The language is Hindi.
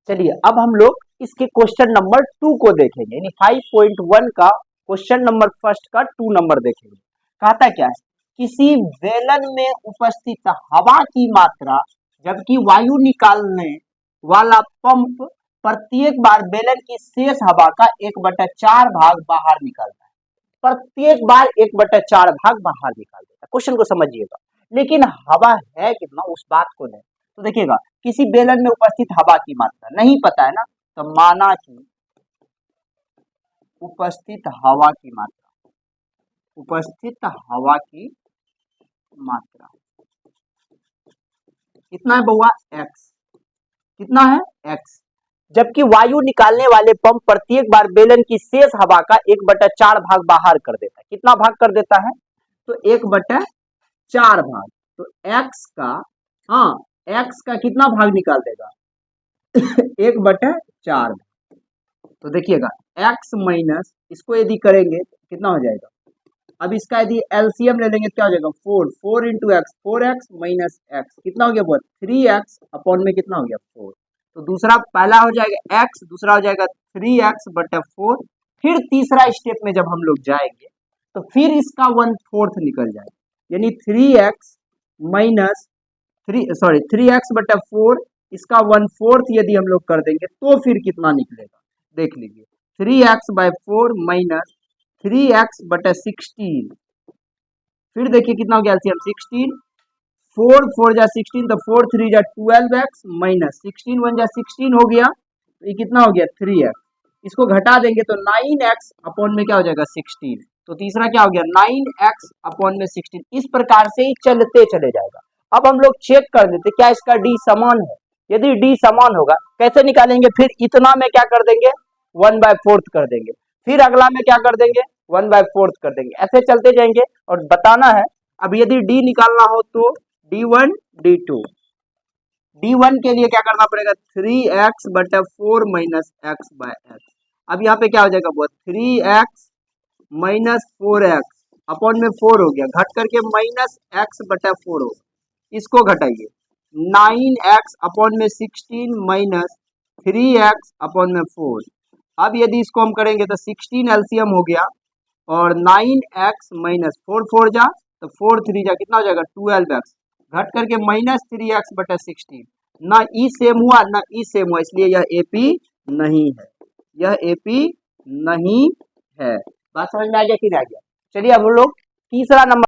चलिए अब हम लोग इसके क्वेश्चन नंबर 2 को देखेंगे, यानी 5.1 का क्वेश्चन नंबर फर्स्ट का 2 नंबर देखेंगे। कहता क्या है, किसी बेलन में उपस्थित हवा की मात्रा जबकि वायु निकालने वाला पंप प्रत्येक बार बेलन की शेष हवा का 1/4 भाग बाहर निकालता है। प्रत्येक बार 1/4 भाग बाहर निकाल देता है। क्वेश्चन को समझिएगा, लेकिन हवा है कितना उस बात को नहीं। तो देखिएगा, किसी बेलन में उपस्थित हवा की मात्रा नहीं पता है ना, तो माना कि उपस्थित हवा की मात्रा, उपस्थित हवा की मात्रा कितना है बउआ, x। कितना है, x। जबकि वायु निकालने वाले पंप प्रत्येक बार बेलन की शेष हवा का 1/4 भाग बाहर कर देता है। कितना भाग कर देता है, तो 1/4 भाग। तो x का, हाँ x का कितना भाग निकाल देगा 1/4। तो देखिएगा x माइनस इसको यदि करेंगे कितना हो जाएगा, अब इसका यदि एलसीएम ले लेंगे क्या हो जाएगा 4 into x, 4x minus x कितना हो गया बहुत 3x अपॉन में कितना हो गया 4। तो दूसरा पहला हो जाएगा x, दूसरा हो जाएगा 3x/4। फिर तीसरा स्टेप में जब हम लोग जाएंगे तो फिर इसका 1/4 निकल जाएगा, यानी 3x माइनस 3x/4 इसका 1/4 यदि हम लोग कर देंगे तो फिर कितना निकलेगा देख लीजिए, 3x/4 माइनस 3x/16। फिर देखिए कितना हो गया एलसीएम 16, 4 4 जा 16, तो 4 3 जा 12x माइनस 16 1 जा 16 हो गया, तो ये कितना हो गया 3x। इसको घटा देंगे तो 9x अपॉन में क्या हो जाएगा 16। तो तीसरा क्या हो गया 9x अपॉन में 16। इस प्रकार से ही चलते चले जाएगा। अब हम लोग चेक कर देते क्या इसका डी समान है। यदि डी समान होगा कैसे निकालेंगे, फिर इतना में क्या कर देंगे 1/4 कर देंगे, फिर अगला में क्या कर देंगे 1/4 कर देंगे, ऐसे चलते जाएंगे और बताना है। अब यदि डी निकालना हो तो d1 d2, d1 के लिए क्या करना पड़ेगा 3x/4 माइनस x/x। अब यहाँ पे क्या हो जाएगा बहुत 3x माइनस 4x अपॉन में 4 हो गया, घट करके माइनस x/4 होगा, इसको घटाइए 9x अपॉन में 16 माइनस 3x अपॉन में 4। अब यदि इसको हम करेंगे तो 16 एलसीएम हो गया और 9x माइनस 4 4 जा तो 4 3 जा कितना हो जाएगा 12x, घट करके माइनस 3x/16। ना ई सेम हुआ ना ई सेम हुआ, इसलिए यह एपी नहीं है, यह एपी नहीं है। बात समझ में आ गया कि नहीं आ गया। चलिए अब हम लोग तीसरा नंबर